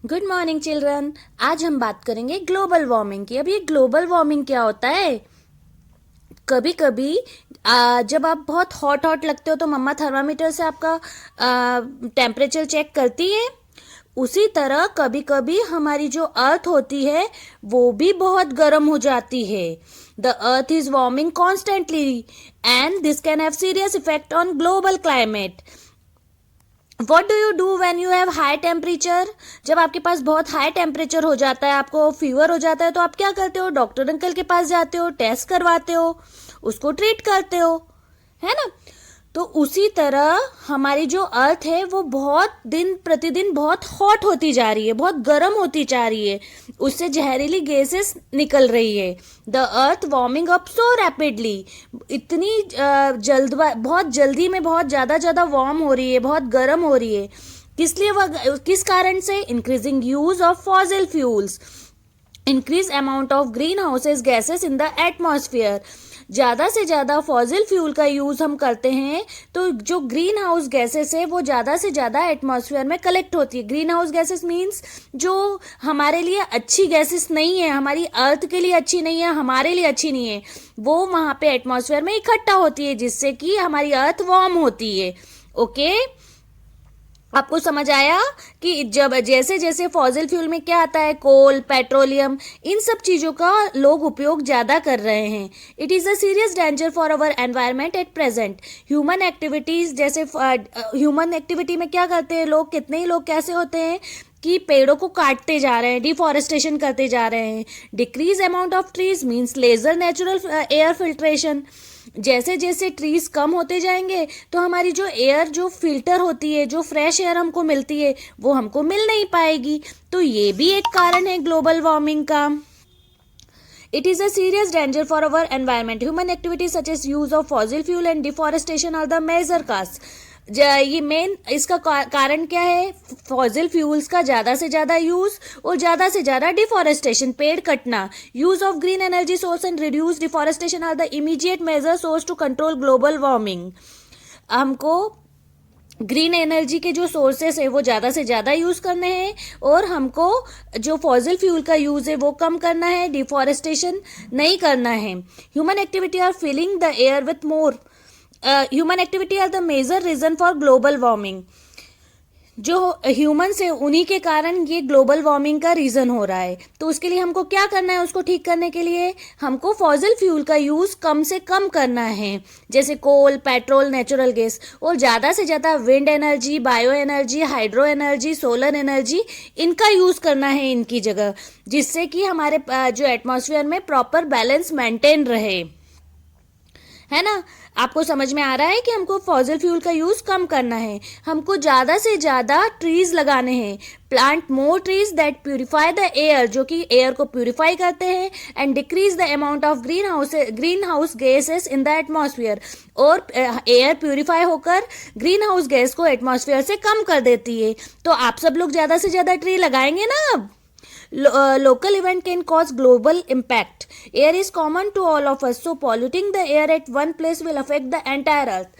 Good morning children. आज हम बात करेंगे ग्लोबल वार्मिंग की। अब ये ग्लोबल वार्मिंग क्या होता है? कभी कभी जब आप बहुत हॉट हॉट लगते हो तो मम्मा थर्मामीटर से आपका टेम्परेचर चेक करती है। उसी तरह कभी कभी हमारी जो अर्थ होती है वो भी बहुत गर्म हो जाती है। The earth is warming constantly and this can have serious effect on global climate. What do you do when you have high temperature? जब आपके पास बहुत हाई टेम्परेचर हो जाता है, आपको फीवर हो जाता है, तो आप क्या करते हो? डॉक्टर अंकल के पास जाते हो, टेस्ट करवाते हो, उसको ट्रीट करते हो, है ना? तो उसी तरह हमारी जो अर्थ है वो बहुत दिन प्रतिदिन बहुत हॉट होती जा रही है, बहुत गर्म होती जा रही है। उससे जहरीली गैसेस निकल रही है। The earth warming up so rapidly, इतनी बहुत जल्दी में बहुत ज़्यादा वार्म हो रही है, बहुत गर्म हो रही है। किस कारण से? Increasing use of fossil fuels, increase amount of green houses gases in the atmosphere. ज़्यादा से ज़्यादा फॉसिल फ्यूल का यूज़ हम करते हैं तो जो ग्रीन हाउस गैसेस है वो ज़्यादा से ज़्यादा एटमॉस्फेयर में कलेक्ट होती है। ग्रीन हाउस गैसेस मीन्स जो हमारे लिए अच्छी गैसेस नहीं है, हमारी अर्थ के लिए अच्छी नहीं है, हमारे लिए अच्छी नहीं है, वो वहाँ पे एटमॉस्फेयर में इकट्ठा होती है, जिससे कि हमारी अर्थ वार्म होती है। ओके, आपको समझ आया कि जब जैसे जैसे फॉसिल फ्यूल में क्या आता है, कोल, पेट्रोलियम, इन सब चीज़ों का लोग उपयोग ज़्यादा कर रहे हैं। It is a serious danger for our environment at present. Human activities, जैसे ह्यूमन एक्टिविटी में क्या करते हैं लोग, कितने ही लोग कैसे होते हैं कि पेड़ों को काटते जा रहे हैं, डिफॉरेस्टेशन करते जा रहे हैं। Decrease amount of trees means lesser natural air filtration. जैसे जैसे ट्रीज कम होते जाएंगे तो हमारी जो एयर जो फिल्टर होती है, जो फ्रेश एयर हमको मिलती है, वो हमको मिल नहीं पाएगी। तो ये भी एक कारण है ग्लोबल वार्मिंग का। It is a serious danger for our environment. Human activities such as use of fossil fuel and deforestation are the major cause. ये मेन इसका कारण क्या है? फॉसिल फ्यूल्स का ज़्यादा से ज़्यादा यूज़ और ज़्यादा से ज़्यादा डिफॉरेस्टेशन, पेड़ कटना। Use of green energy source and reduce deforestation are the immediate major source to control global warming. हमको ग्रीन एनर्जी के जो सोर्सेस है वो ज़्यादा से ज़्यादा यूज़ करने हैं और हमको जो फॉसिल फ्यूल का यूज़ है वो कम करना है, डिफॉरेस्टेशन नहीं करना है। Human activity are filling the air with more human activity are the major reason for global warming. जो ह्यूमन्स है उन्हीं के कारण ये ग्लोबल वार्मिंग का रीज़न हो रहा है। तो उसके लिए हमको क्या करना है? उसको ठीक करने के लिए हमको फॉसिल फ्यूल का यूज़ कम से कम करना है, जैसे कोल, पेट्रोल, नेचुरल गैस, और ज़्यादा से ज़्यादा wind energy, bio energy, hydro energy, solar energy, इनका यूज़ करना है इनकी जगह, जिससे कि हमारे जो एटमॉस्फेयर में प्रॉपर बैलेंस मेंटेन रहे, है ना? आपको समझ में आ रहा है कि हमको फॉसिल फ्यूल का यूज़ कम करना है। हमको ज़्यादा से ज़्यादा ट्रीज लगाने हैं। Plant more trees that purify the air, जो कि एयर को प्यूरिफाई करते हैं, and decrease the amount of green house gases in the atmosphere. और एयर प्यूरिफाई होकर ग्रीन हाउस गैस को एटमॉस्फेयर से कम कर देती है। तो आप सब लोग ज़्यादा से ज़्यादा ट्री लगाएंगे ना अब? Local event can cause global impact. Air is common to all of us, so polluting the air at one place will affect the entire earth.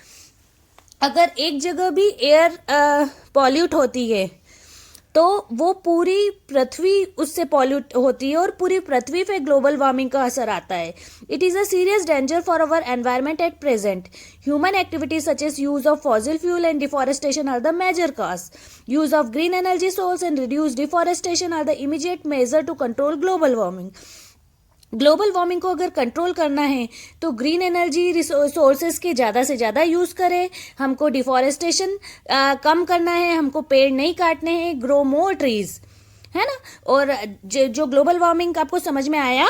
अगर एक जगह भी एयर पॉल्यूट होती है तो वो पूरी पृथ्वी उससे पॉल्यूट होती है और पूरी पृथ्वी पे ग्लोबल वार्मिंग का असर आता है। It is a serious danger for our environment at present. Human activities such as use of fossil fuel and deforestation are the major cause. Use of green energy source and reduce deforestation are the immediate major to control global warming. Global warming को अगर control करना है तो green energy sources के ज़्यादा से ज़्यादा use करें, हमको डिफॉरेस्टेशन कम करना है, हमको पेड़ नहीं काटने हैं, ग्रो मोर ट्रीज, है ना? और जो ग्लोबल वार्मिंग आपको समझ में आया?